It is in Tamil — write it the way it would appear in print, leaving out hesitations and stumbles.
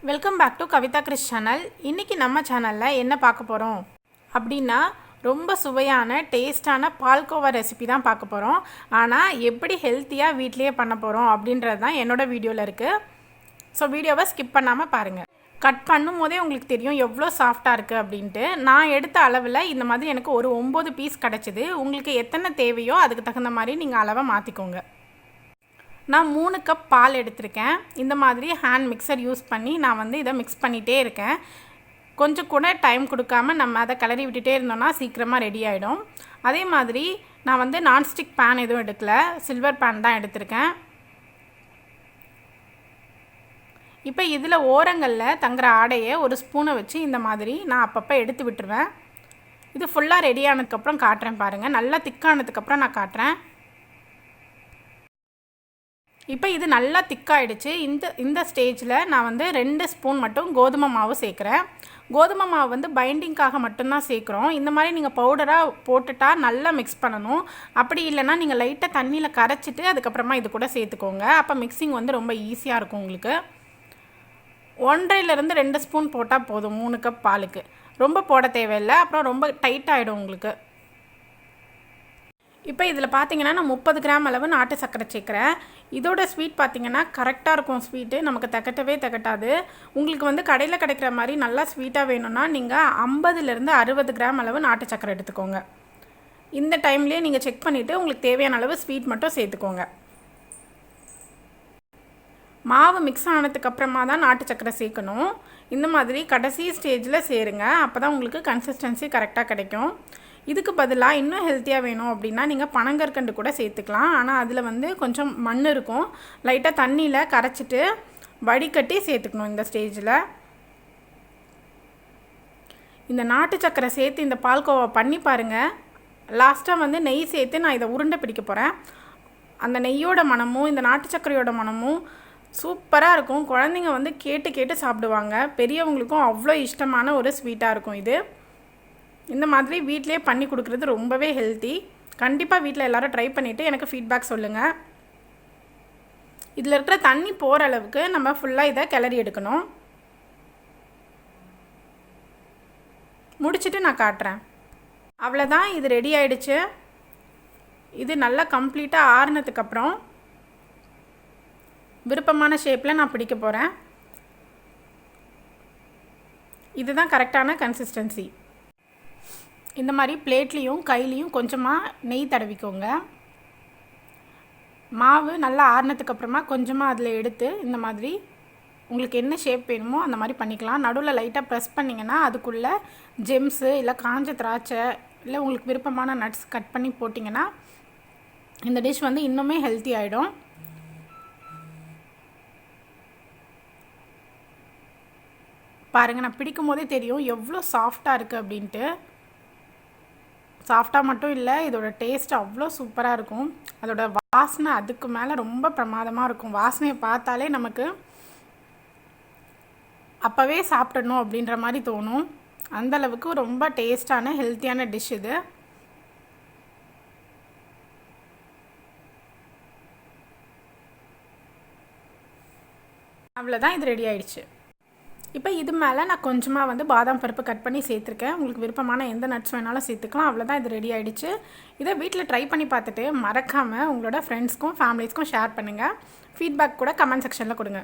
Welcome back to Kavitha Chris channel. இன்றைக்கி நம்ம சேனலில் என்ன பார்க்க போகிறோம் அப்படின்னா, ரொம்ப சுவையான டேஸ்டான பால்கோவா ரெசிபி தான் பார்க்க போகிறோம். ஆனால் எப்படி ஹெல்த்தியாக வீட்லேயே பண்ண போகிறோம் அப்படின்றது தான் என்னோடய வீடியோவில் இருக்குது. ஸோ வீடியோவை ஸ்கிப் பண்ணாமல் பாருங்கள். கட் பண்ணும் போதே உங்களுக்கு தெரியும் எவ்வளோ சாஃப்டாக இருக்குது அப்படின்ட்டு. நான் எடுத்த அளவில் இந்த மாதிரி எனக்கு ஒரு 9 பீஸ் கிடச்சிது. உங்களுக்கு எத்தனை தேவையோ அதுக்கு தகுந்த மாதிரி நீங்கள் அளவை மாற்றிக்கோங்க. நான் 3 கப் பால் எடுத்திருக்கேன். இந்த மாதிரி ஹேண்ட் மிக்சர் யூஸ் பண்ணி நான் இதை மிக்ஸ் பண்ணிகிட்டே இருக்கேன். கொஞ்சம் கூட டைம் கொடுக்காமல் நம்ம அதை கிளறி விட்டுட்டே இருந்தோம்னா சீக்கிரமாக ரெடி ஆகிடும். அதே மாதிரி நான் நான்ஸ்டிக் பேன் எதுவும் எடுக்கலை, சில்வர் பேன் தான் எடுத்திருக்கேன். இப்போ இதில் ஓரங்களில் தங்குற ஆடையை ஒரு ஸ்பூனை வச்சு இந்த மாதிரி நான் அப்பப்போ எடுத்து விட்டுருவேன். இது ஃபுல்லாக ரெடி ஆனதுக்கப்புறம் காட்டுறேன் பாருங்கள். நல்லா திக்கானதுக்கப்புறம் நான் காட்டுறேன். இப்போ இது நல்லா திக்காயிடுச்சு. இந்த ஸ்டேஜில் நான் 2 ஸ்பூன் மட்டும் கோதுமை மாவு சேர்க்குறேன். கோதுமை மாவு பைண்டிங்காக மட்டும்தான் சேர்க்குறோம். இந்த மாதிரி நீங்கள் பவுடராக போட்டுட்டா நல்லா மிக்ஸ் பண்ணணும். அப்படி இல்லைனா நீங்கள் லைட்டாக தண்ணியில் கரைச்சிட்டு அதுக்கப்புறமா இது கூட சேர்த்துக்கோங்க. அப்போ மிக்சிங் ரொம்ப ஈஸியாக இருக்கும் உங்களுக்கு. 1.5லேருந்து 2 ஸ்பூன் போட்டால் போதும் 3 கப் பாலுக்கு. ரொம்ப போட தேவையில்லை, அப்புறம் ரொம்ப டைட்டாகிடும் உங்களுக்கு. இப்போ இதில் பார்த்தீங்கன்னா நான் 30 கிராம் அளவு நாட்டு சர்க்கரை சேர்க்குறேன். இதோட ஸ்வீட் பார்த்திங்கன்னா கரெக்டாக இருக்கும். ஸ்வீட்டு நமக்கு திகட்டாது. உங்களுக்கு கடையில் கிடைக்கிற மாதிரி நல்லா ஸ்வீட்டாக வேணும்னா நீங்கள் 50லேருந்து 60 கிராம் அளவு நாட்டு சர்க்கரை எடுத்துக்கோங்க. இந்த டைம்லேயே நீங்கள் செக் பண்ணிவிட்டு உங்களுக்கு தேவையான அளவு ஸ்வீட் மட்டும் சேர்த்துக்கோங்க. மாவு மிக்ஸ் ஆனதுக்கப்புறமா தான் நாட்டு சர்க்கரை சேர்க்கணும். இந்த மாதிரி கடைசி ஸ்டேஜில் சேருங்க. அப்போ தான் உங்களுக்கு கன்சிஸ்டன்சி கரெக்டாக கிடைக்கும். இதுக்கு பதிலாக இன்னும் ஹெல்த்தியாக வேணும் அப்படின்னா நீங்கள் பனங்கற்கண்டு கூட சேர்த்துக்கலாம். ஆனால் அதில் கொஞ்சம் மண் இருக்கும். லைட்டாக தண்ணியில் கரைச்சிட்டு வடிகட்டி சேர்த்துக்கணும். இந்த ஸ்டேஜில் இந்த நாட்டு சக்கரை சேர்த்து இந்த பால்கோவா பண்ணி பாருங்கள். லாஸ்ட்டாக நெய் சேர்த்து நான் இதை உருண்டை பிடிக்க போகிறேன். அந்த நெய்யோட மணமும் இந்த நாட்டு சர்க்கரையோட மணமும் சூப்பராக இருக்கும். குழந்தைங்க கேட்டு கேட்டு சாப்பிடுவாங்க. பெரியவங்களுக்கும் அவ்வளோ இஷ்டமான ஒரு ஸ்வீட்டாக இருக்கும் இது. இந்த மாதிரி வீட்டிலே பண்ணி கொடுக்குறது ரொம்பவே ஹெல்த்தி. கண்டிப்பாக வீட்டில் எல்லோரும் ட்ரை பண்ணிவிட்டு எனக்கு ஃபீட்பேக் சொல்லுங்கள். இதில் இருக்கிற தண்ணி போகிற அளவுக்கு நம்ம ஃபுல்லாக இதை கிளறி எடுக்கணும். முடிச்சுட்டு நான் காட்டுறேன். அவ்வளோதான், இது ரெடி ஆகிடுச்சு. இது நல்லா கம்ப்ளீட்டாக ஆறுனதுக்கப்புறம் விருப்பமான ஷேப்பில் நான் பிடிக்க போகிறேன். இதுதான் கரெக்டான கன்சிஸ்டன்சி. இந்த மாதிரி பிளேட்லேயும் கையிலையும் கொஞ்சமாக நெய் தடவிக்கோங்க. மாவு நல்லா ஆறுனதுக்கப்புறமா கொஞ்சமாக அதில் எடுத்து இந்த மாதிரி உங்களுக்கு என்ன ஷேப் வேணுமோ அந்த மாதிரி பண்ணிக்கலாம். நடுவில் லைட்டாக ப்ரெஸ் பண்ணிங்கன்னா அதுக்குள்ளே ஜெம்ஸு இல்லை காஞ்ச திராட்சை இல்லை உங்களுக்கு விருப்பமான நட்ஸ் கட் பண்ணி போட்டிங்கன்னா இந்த டிஷ் இன்னுமே ஹெல்த்தி ஆகிடும். பாருங்கள், நான் பிடிக்கும் போதே தெரியும் எவ்வளோ சாஃப்டாக இருக்குது அப்படின்ட்டு. சாஃப்டாக மட்டும் இல்லை, இதோட டேஸ்ட் அவ்வளோ சூப்பராக இருக்கும். அதோட வாசனை அதுக்கு மேலே ரொம்ப பிரமாதமாக இருக்கும். வாசனையை பார்த்தாலே நமக்கு அப்போவே சாப்பிடணும் அப்படின்ற மாதிரி தோணும். அந்தளவுக்கு ரொம்ப டேஸ்டான ஹெல்த்தியான டிஷ் இது. அவ்வளோதான், இது ரெடி ஆயிடுச்சு. இப்போ இது மேலே நான் கொஞ்சமாக பாதாம் பருப்பு கட் பண்ணி சேர்த்துருக்கேன். உங்களுக்கு விருப்பமான எந்த நட்ஸ் வேணாலும் சேர்த்துக்கலாம். அவ்வளோதான், இது ரெடி ஆகிடுச்சு. இதை வீட்டில் ட்ரை பண்ணி பார்த்துட்டு மறக்காமல் உங்களோட ஃப்ரெண்ட்ஸ்க்கும் ஃபேமிலிஸ்க்கும் ஷேர் பண்ணுங்கள். ஃபீட்பேக் கூட கமெண்ட் செக்ஷனில் கொடுங்க.